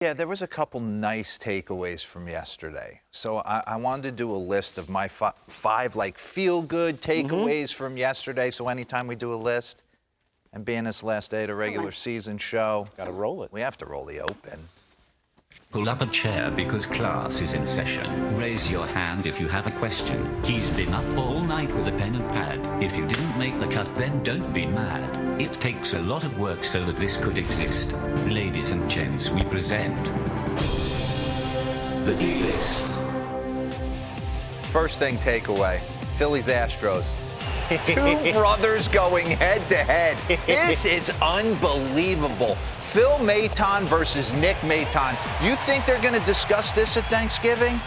Yeah, there was a couple nice takeaways from yesterday. So I wanted to do a list of my five like feel-good takeaways from yesterday. So anytime we do a list, and being this last day of the regular season show, gotta roll it. We have to roll the open. Pull up a chair because class is in session. Raise your hand if you have a question. He's been up all night with a pen and pad. If you didn't make the cut, then don't be mad. It takes a lot of work so that this could exist. Ladies and gents, we present the D-List. First thing takeaway, Phillies Astros. Two brothers going head-to-head. This is unbelievable. Phil Maton versus Nick Maton. You think they're going to discuss this at Thanksgiving?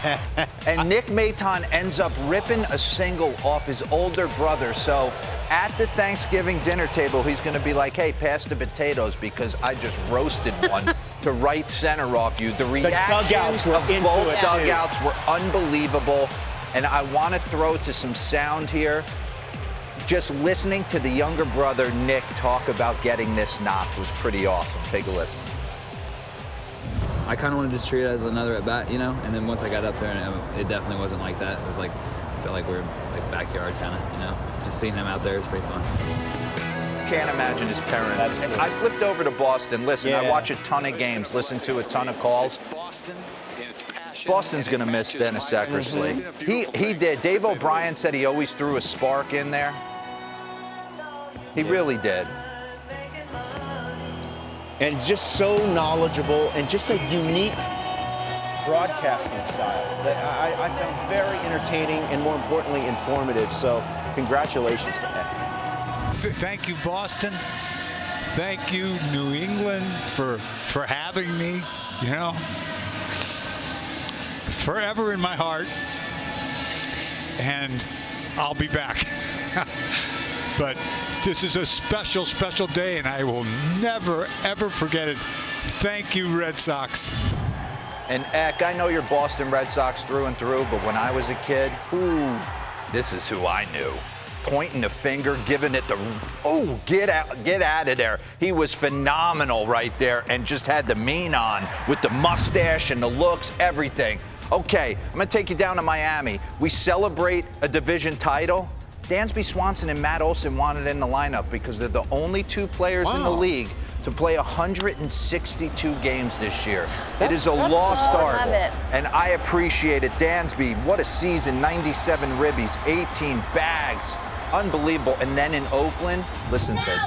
And Nick Maton ends up ripping a single off his older brother. So at the Thanksgiving dinner table, he's going to be like, hey, pass the potatoes because I just roasted one to right center off you. The reactions of both dugouts were unbelievable. And I want to throw to some sound here. Just listening to the younger brother, Nick, talk about getting this knock was pretty awesome. Take a listen. I kind of wanted to treat it as another at-bat, you know? And then once I got up there, and it definitely wasn't like that. It was like, I felt like we were like backyard kind of, you know? Just seeing him out there is pretty fun. Can't imagine his parents. I flipped over to Boston. Listen, I watch a ton of games, listen to a ton of calls. Boston's going to miss Dennis Eckersley. He did. Dave O'Brien said he always threw a spark in there. He really did. And just so knowledgeable and just a unique broadcasting style that I found very entertaining and, more importantly, informative. So congratulations to Eck. Thank you, Boston. Thank you, New England, for having me, you know. Forever in my heart. And I'll be back. But this is a special, special day, and I will never, ever forget it. Thank you, Red Sox. And Eck, I know you're Boston Red Sox through and through, but when I was a kid, this is who I knew. Pointing the finger, giving it the, get out of there. He was phenomenal right there and just had the mean on with the mustache and the looks, everything. Okay, I'm going to take you down to Miami. We celebrate a division title. Dansby Swanson and Matt Olson wanted in the lineup because they're the only two players in the league to play 162 games this year. It is a lost art, and I appreciate it. Dansby, what a season, 97 ribbies, 18 bags, unbelievable. And then in Oakland, listen to it.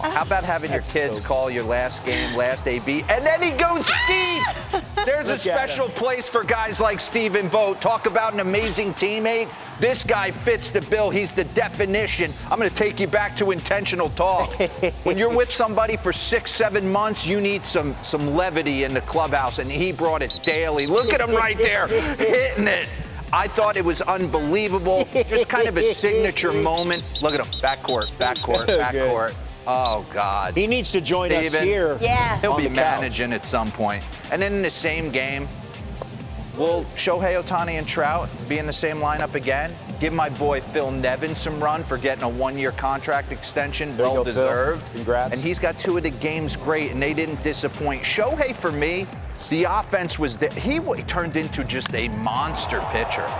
How about having your kids call your last game, last AB, and then he goes deep? There's a special place for guys like Stephen Vogt. Talk about an amazing teammate. This guy fits the bill. He's the definition. I'm going to take you back to intentional talk. When you're with somebody for 6-7 months, you need some levity in the clubhouse, and he brought it daily. Look at him right there, hitting it. I thought it was unbelievable. Just kind of a signature moment. Look at him, backcourt, backcourt. Oh, God. He needs to join us here. Yeah. He'll be managing at some point. And then in the same game, will Shohei Ohtani and Trout be in the same lineup again? Give my boy Phil Nevin some run for getting a one-year contract extension. Well deserved. Congrats. And he's got two of the games great, and they didn't disappoint. Shohei, for me, the offense was there. He turned into just a monster pitcher.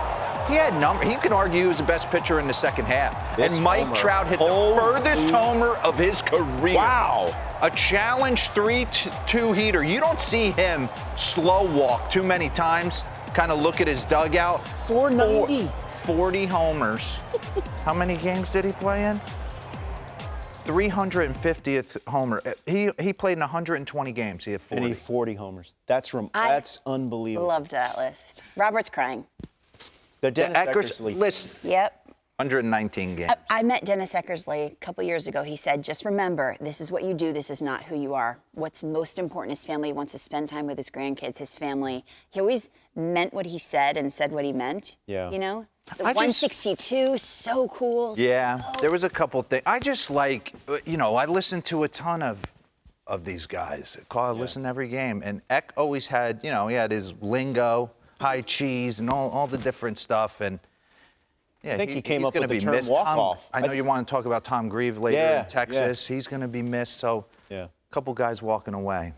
He had number. He can argue he was the best pitcher in the second half. And Mike Trout hit the furthest homer of his career. Wow. A challenge 3-2 heater. You don't see him slow walk too many times, kind of look at his dugout. 490. 40 homers. How many games did he play in? 350th homer. He played in 120 games. He had 40. And he had 40 homers. That's unbelievable. Loved that list. Robert's crying. The Dennis Eckersley list. Yep. 119 games. I met Dennis Eckersley a couple years ago. He said, just remember, this is what you do. This is not who you are. What's most important is family. He wants to spend time with his grandkids, his family. He always meant what he said and said what he meant. Yeah. You know? The 162, so cool. Yeah, there was a couple things. I just like, you know, I listened to a ton of these guys. I listened to every game. And Eck always had, you know, he had his lingo, high cheese, and all the different stuff. And Yeah, I think he came he's up with gonna the be term missed. walk-off. I know you want to talk about Tom Grieve later Yeah, in Texas. yeah. He's going to be missed. So Yeah. a couple guys walking away.